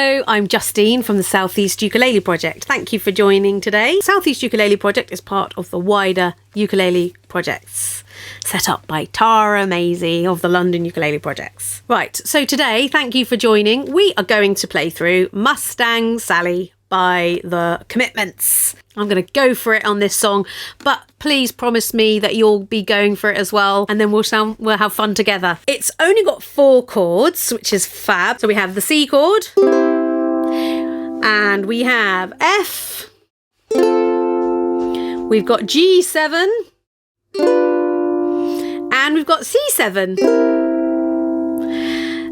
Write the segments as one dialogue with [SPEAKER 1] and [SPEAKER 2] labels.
[SPEAKER 1] Hello, I'm Justine from the Southeast Ukulele Project. Thank you for joining today. Southeast Ukulele Project is part of the wider ukulele projects set up by Tara Maisie of the London Ukulele Projects. Right, so today, thank you for joining. We are going to play through Mustang Sally by The Commitments. I'm going to go for it on this song, but please promise me that you'll be going for it as well, and then we'll have fun together. It's only got 4 chords, which is fab. So we have the C chord, and we have F, we've got G7, and we've got C7.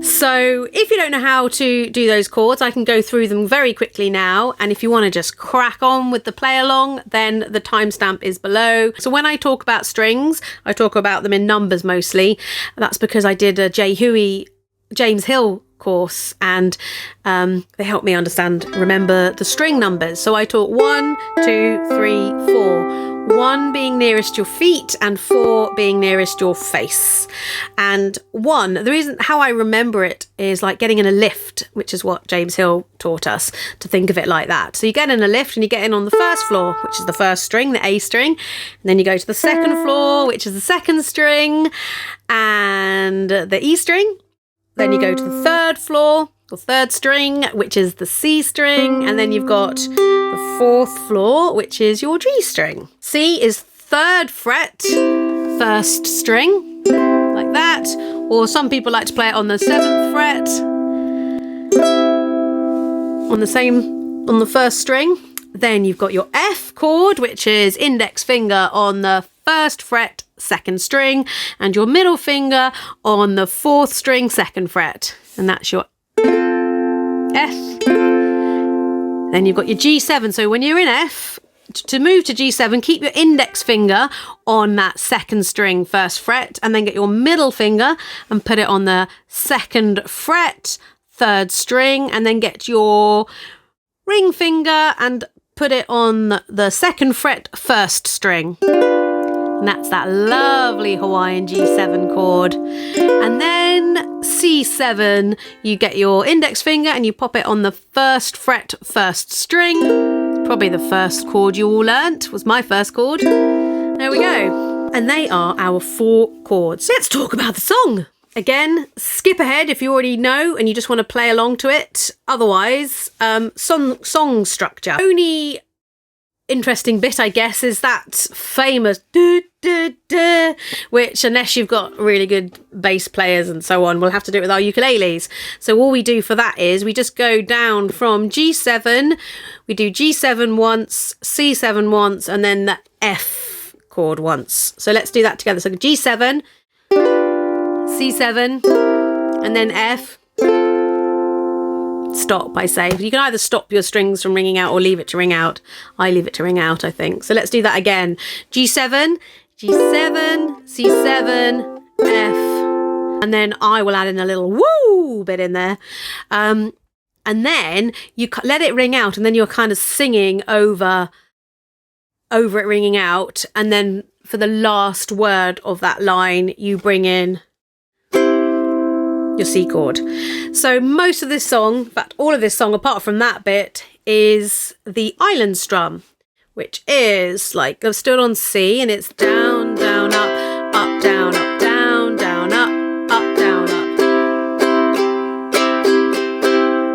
[SPEAKER 1] So if you don't know how to do those chords, I can go through them very quickly now. And if you want to just crack on with the play along, then the timestamp is below. So when I talk about strings, I talk about them in numbers mostly. That's because I did a James Hill course, and they helped me remember the string numbers. So I taught 1, 2, 3, 4. 1 being nearest your feet and 4 being nearest your face. And 1, the reason how I remember it is like getting in a lift, which is what James Hill taught us to think of it like that. So you get in a lift and you get in on the first floor, which is the first string, the A string, and then you go to the second floor, which is the second string, and the E string. Then you go to the third floor, the third string, which is the C string, and then you've got the fourth floor, which is your G string. C is 3rd fret, 1st string, like that. Or some people like to play it on the 7th fret, on the 1st string. Then you've got your F chord, which is index finger on the 1st fret, 2nd string, and your middle finger on the 4th string, 2nd fret, and that's your F. Then you've got your G7. So when you're in F, to move to G7, keep your index finger on that 2nd string, 1st fret, and then get your middle finger and put it on the 2nd fret, 3rd string, and then get your ring finger and put it on the 2nd fret, 1st string. And that's that lovely Hawaiian G7 chord. And then C7, you get your index finger and you pop it on the 1st fret, 1st string. Probably the first chord you all learnt, was my first chord. There we go. And they are our 4 chords. Let's talk about the song. Again, skip ahead if you already know and you just want to play along to it. Otherwise, song structure. Only interesting bit, I guess, is that famous do do do, which unless you've got really good bass players and so on, we'll have to do it with our ukuleles. So all we do for that is we just go down from G7, we do G7 once, C7 once, and then the F chord once. So let's do that together. So G7, C7, and then F. Stop, I say. You can either stop your strings from ringing out or leave it to ring out. I leave it to ring out, I think. So let's do that again. G7, G7, C7, F. And then I will add in a little woo bit in there. And then you let it ring out, and then you're kind of singing over it ringing out. And then for the last word of that line, you bring in your C chord. So most of this song, in fact all of this song apart from that bit, is the island strum, which is like I've stood on C and it's down, down, up, up, down, up, down, down, up, down, up.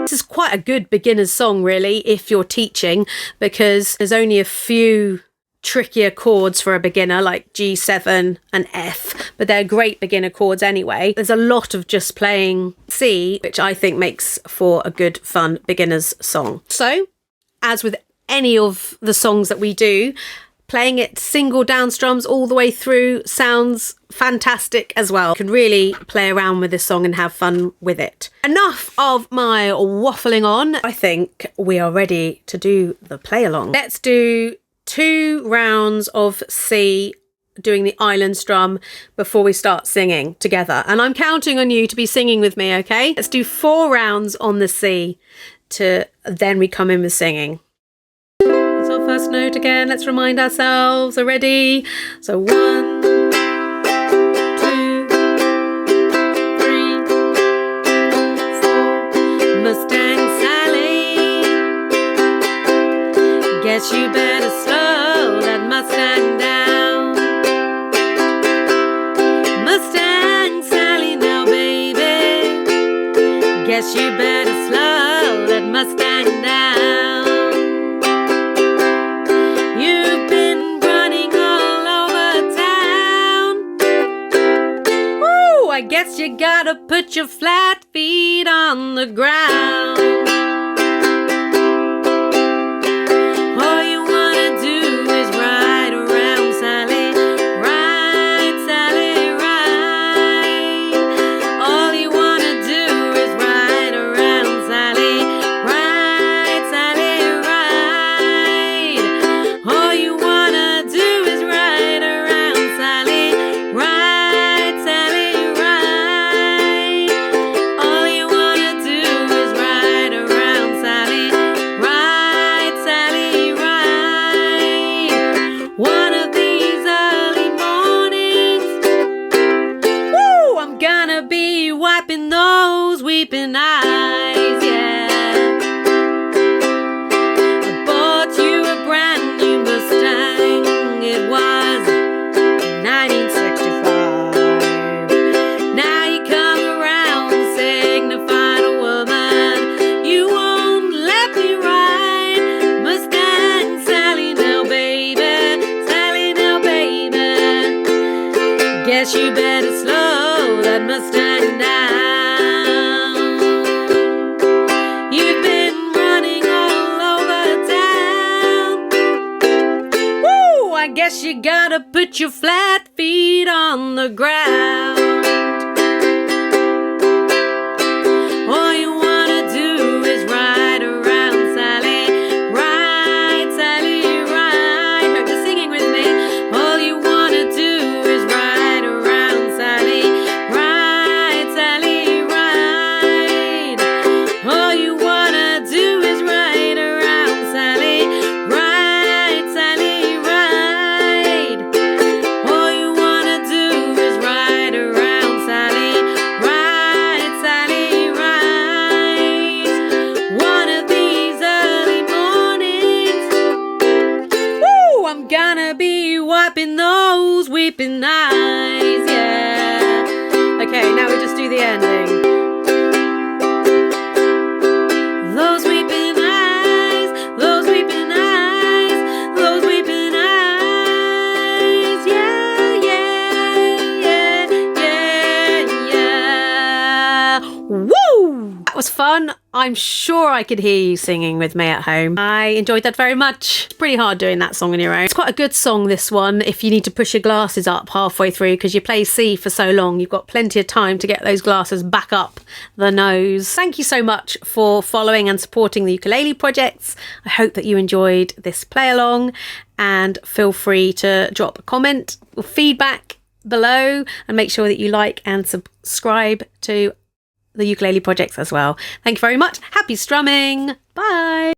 [SPEAKER 1] This is quite a good beginner's song really if you're teaching, because there's only a few trickier chords for a beginner like G7 and F, but they're great beginner chords anyway. There's a lot of just playing C, which I think makes for a good fun beginner's song. So as with any of the songs that we do, playing it single down strums all the way through sounds fantastic as well. You can really play around with this song and have fun with it. Enough of my waffling on. I think we are ready to do the play along. Let's do 2 rounds of C doing the island strum before we start singing together. And I'm counting on you to be singing with me, okay? Let's do 4 rounds on the C to then we come in with singing. It's our first note again. Let's remind ourselves. Are ready? So 1, 2, 3, 4. Mustang Sally. Guess you better slow that Mustang down. Mustang Sally now, baby. Guess you better slow that Mustang down. You've been running all over town. Woo! I guess you gotta put your flat feet on the ground. All you wanna do is ride around, Sally. Ride, Sally, ride. All you wanna do is ride around, Sally. Ride, Sally, ride. All you wanna do is ride around, Sally. Ride, Sally, ride. All you wanna do is ride around, Sally. Ride, Sally, ride. One of these early mornings, woo, I'm gonna be wiping those weeping eyes, yeah. I bought you a brand new Mustang. It was 1965. Now you come around signifying a woman you won't let me ride. Mustang Sally now, baby. Sally now, baby. Guess you better slow that Mustang down. You've been running all over town. Woo! I guess you gotta put your flat feet on the ground. All you wanna do is ride around, Sally. Ride, Sally, ride. Hope you're singing with me. All you wanna do is ride around, Sally. Ride, Sally, ride. All you wanna do is ride around, Sally. Ride, Sally, ride. All you wanna do is ride around, Sally. Ride, Sally, ride. One of these early mornings, woo, I'm gonna be wiping those weeping eyes, yeah. Okay, now we just do the ending. Those weeping eyes, those weeping eyes, those weeping eyes, yeah, yeah, yeah, yeah, yeah. Woo! That was fun. I'm sure I could hear you singing with me at home. I enjoyed that very much. It's pretty hard doing that song on your own. It's quite a good song, this one, if you need to push your glasses up halfway through because you play C for so long. You've got plenty of time to get those glasses back up the nose. Thank you so much for following and supporting the ukulele projects. I hope that you enjoyed this play along, and feel free to drop a comment or feedback below, and make sure that you like and subscribe to the ukulele projects as well. Thank you very much. Happy strumming. Bye.